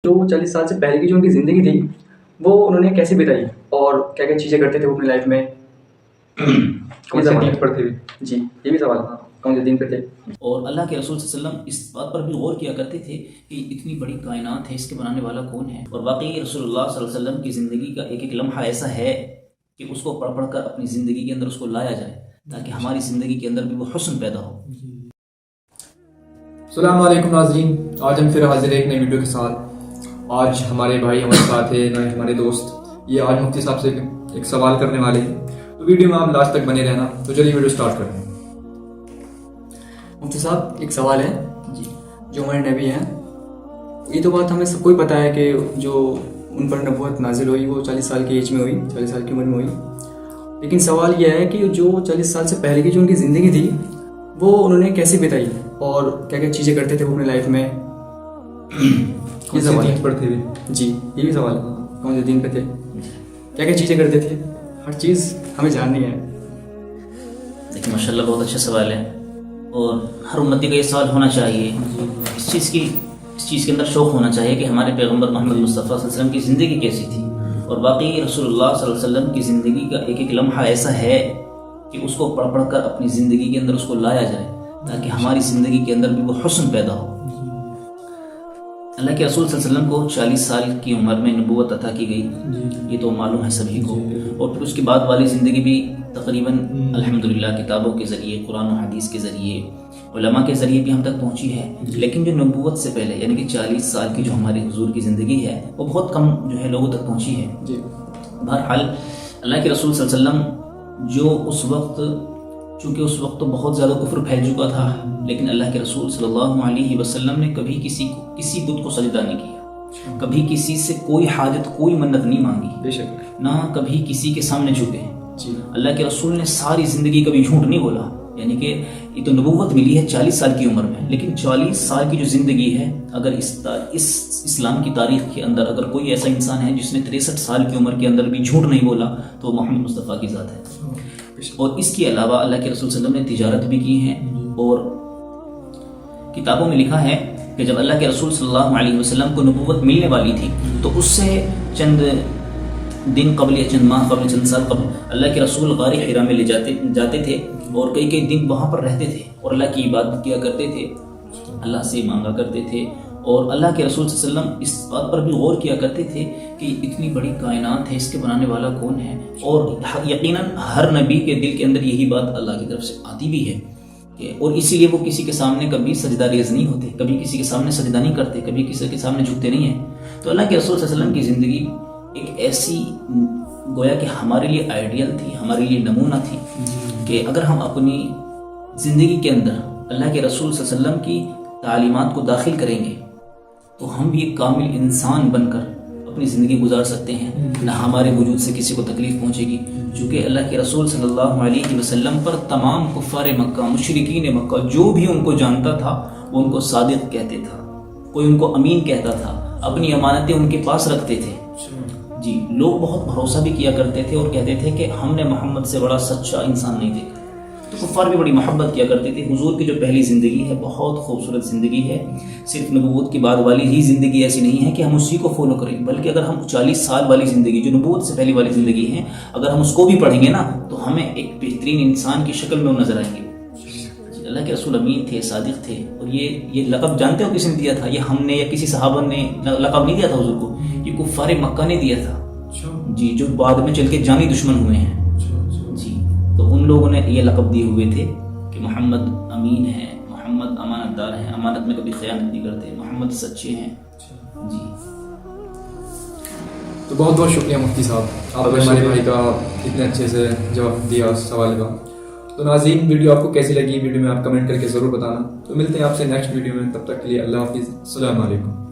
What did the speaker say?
जो 40 साल से पहले की जो उनकी ज़िंदगी थी, वो उन्होंने कैसे बिताई और क्या-क्या चीज़ें करते थे वो अपनी लाइफ में? कौन से दीन पर थे? जी, ये भी सवाल था, कौन से दीन पे थे? और अल्लाह के रसूल सल्लल्लाहु अलैहि वसल्लम इस बात पर भी गौर किया करते थे कि इतनी बड़ी कायनात है, इसके बनाने वाला कौन है। और वाकई रसूलुल्लाह सल्लल्लाहु अलैहि वसल्लम की ज़िंदगी का एक एक लम्हा ऐसा है कि उसको पढ़ पढ़ कर अपनी ज़िंदगी के अंदर उसको लाया जाए, ताकि हमारी ज़िंदगी के अंदर भी वो हुस्न पैदा हो। अस्सलाम वालेकुम नाज़रीन, आज हम फिर हाजिर हैं एक नई वीडियो के साथ। आज हमारे भाई हमारे साथ है, नए हमारे दोस्त, ये आज मुफ्ती साहब से एक सवाल करने वाले हैं, तो वीडियो में आप लास्ट तक बने रहना। तो चलिए वीडियो स्टार्ट करते हैं। मुफ्ती साहब, एक सवाल है जी, जो हमारे नबी हैं, ये तो बात हमें सबको ही पता है कि जो उन पर नबूवत नाजिल हुई वो 40 साल की एज में हुई, 40 साल की उम्र में हुई। लेकिन सवाल यह है कि जो 40 साल से पहले की जो उनकी ज़िंदगी थी, वो उन्होंने कैसे बिताई और क्या क्या चीज़ें करते थे वो अपनी लाइफ में? कौन से दीन पर थे? जी, ये भी सवाल है, कौन से दीन पे थे, क्या क्या चीज़ें करते थे, हर चीज़ हमें जाननी है। देखिए माशाल्लाह बहुत अच्छा सवाल है और हर उम्मती का ये सवाल होना चाहिए। इस चीज़ के अंदर शौक़ होना चाहिए कि हमारे पैगम्बर मोहम्मद मुस्तफ़ा सल्लल्लाहु अलैहि वसल्लम की ज़िंदगी कैसी थी। और बाकी रसूलुल्लाह सल्लल्लाहु अलैहि वसल्लम की ज़िंदगी का एक एक लम्हा ऐसा है कि उसको पढ़ पढ़ कर अपनी ज़िंदगी के अंदर उसको लाया जाए, ताकि हमारी ज़िंदगी के अंदर भी वो हुस्न पैदा हो। अल्लाह के रसूल सल्लल्लाहु अलैहि वसल्लम को 40 साल की उम्र में नबूवत अता की गई, ये तो मालूम है सभी को। और फिर उसके बाद वाली ज़िंदगी भी तकरीबन अल्हम्दुलिल्लाह किताबों के ज़रिए, कुरान और हदीस के ज़रिए, उलमा के ज़रिए भी हम तक पहुँची है। लेकिन जो नबूवत से पहले यानी कि 40 साल की जो हमारे हुजूर की ज़िंदगी है, वो बहुत कम जो है लोगों तक पहुँची है। बहरहाल अल्लाह के रसूल सल्लल्लाहु अलैहि वसल्लम जो उस वक्त, चूँकि उस वक्त तो बहुत ज़्यादा कुफ्र फैल चुका था, लेकिन अल्लाह के रसूल सल्लल्लाहु अलैहि वसल्लम ने कभी किसी बुत को सजदा नहीं किया, कभी किसी से कोई हाजत, कोई मन्नत नहीं मांगी, बेशक ना कभी किसी के सामने झुके। अल्लाह के रसूल ने सारी ज़िंदगी कभी झूठ नहीं बोला। यानी कि ये तो नबूवत मिली है 40 साल की उम्र में, लेकिन 40 साल की जो ज़िंदगी है, अगर इस इस्लाम की तारीख़ के अंदर अगर कोई ऐसा इंसान है जिसने 63 साल की उम्र के अंदर भी झूठ नहीं बोला, तो मोहम्मद मुस्तफ़ा की ज़ात है। और इसके अलावा अल्लाह के रसूल सल्लल्लाहु अलैहि वसल्लम ने तिजारत भी की है, और किताबों में लिखा है कि जब अल्लाह के रसूल सल्लल्लाहु अलैहि वसल्लम को नबूवत मिलने वाली थी, तो उससे चंद दिन कबल या चंद माह कबल, चंद साल कबल अल्लाह के रसूल गार हिरा में ले जाते थे और कई कई दिन वहाँ पर रहते थे और अल्लाह की इबादत किया करते थे, अल्लाह से मांगा करते थे। और अल्लाह के रसूल सल्लल्लाहु अलैहि वसल्लम इस बात पर भी गौर किया करते थे कि इतनी बड़ी कायनात है, इसके बनाने वाला कौन है। और यकीनन हर नबी के दिल के अंदर यही बात अल्लाह की तरफ से आती भी है, और इसीलिए वो किसी के सामने कभी सजदा रेज़ नहीं होते, कभी किसी के सामने सजदा नहीं करते, कभी किसी के सामने झुकते नहीं हैं। तो अल्लाह के रसूल सल्लल्लाहु अलैहि वसल्लम की ज़िंदगी एक ऐसी गोया कि हमारे लिए आइडियल थी, हमारे लिए नमूना थी कि अगर हम अपनी ज़िंदगी के अंदर अल्लाह के रसूल सल्लल्लाहु अलैहि वसल्लम की तालीमात को दाखिल करेंगे, तो हम भी एक कामिल इंसान बनकर अपनी ज़िंदगी गुजार सकते हैं। ना हमारे वजूद से किसी को तकलीफ़ पहुँचेगी, चूँकि अल्लाह के रसूल सल्लल्लाहु अलैहि वसल्लम पर तमाम कुफ़ार मक्का, मुशरिकीन मक्का, जो भी उनको जानता था वो उनको सादिक कहते था, कोई उनको अमीन कहता था, अपनी अमानतें उनके पास रखते थे। जी, लोग बहुत भरोसा भी किया करते थे और कहते थे कि हमने मोहम्मद से बड़ा सच्चा इंसान नहीं देखा। तो कुफ़ार भी बड़ी मोहब्बत किया करते थे। हुजूर की जो पहली ज़िंदगी है बहुत खूबसूरत ज़िंदगी है। सिर्फ नबूवत के बाद वाली ही ज़िंदगी ऐसी नहीं है कि हम उसी को फॉलो करें, बल्कि अगर हम 40 साल वाली ज़िंदगी जो नबूवत से पहली वाली ज़िंदगी है, अगर हम उसको भी पढ़ेंगे ना, तो हमें एक बेहतरीन इंसान की शक्ल में वो नजर आएंगे। अल्लाह के रसूल अमीन थे, सादिक थे। और ये लक़ब जानते हो किसने दिया था? ये हमने या किसी सहाबा ने लक़ब नहीं दिया था हुजूर को, ये कुफ़ार मक्का ने दिया था जी, जो बाद में चल के जानी दुश्मन हुए हैं जी। तो उन लोगों ने ये लक़ब दिए हुए थे कि मोहम्मद अमीन है, मोहम्मद अमानतदार हैं, अमानत में कभी ख़यानत नहीं करते, मोहम्मद सच्चे हैं जी। तो बहुत बहुत शुक्रिया मुफ्ती साहब, आपने हमारे भाई का इतने अच्छे से जवाब दिया सवाल का। तो नाज़रीन, वीडियो आपको कैसी लगी, वीडियो में आप कमेंट करके ज़रूर बताना। तो मिलते हैं आपसे नेक्स्ट वीडियो में, तब तक के लिए अल्लाह हाफिज़, अस्सलाम वालेकुम।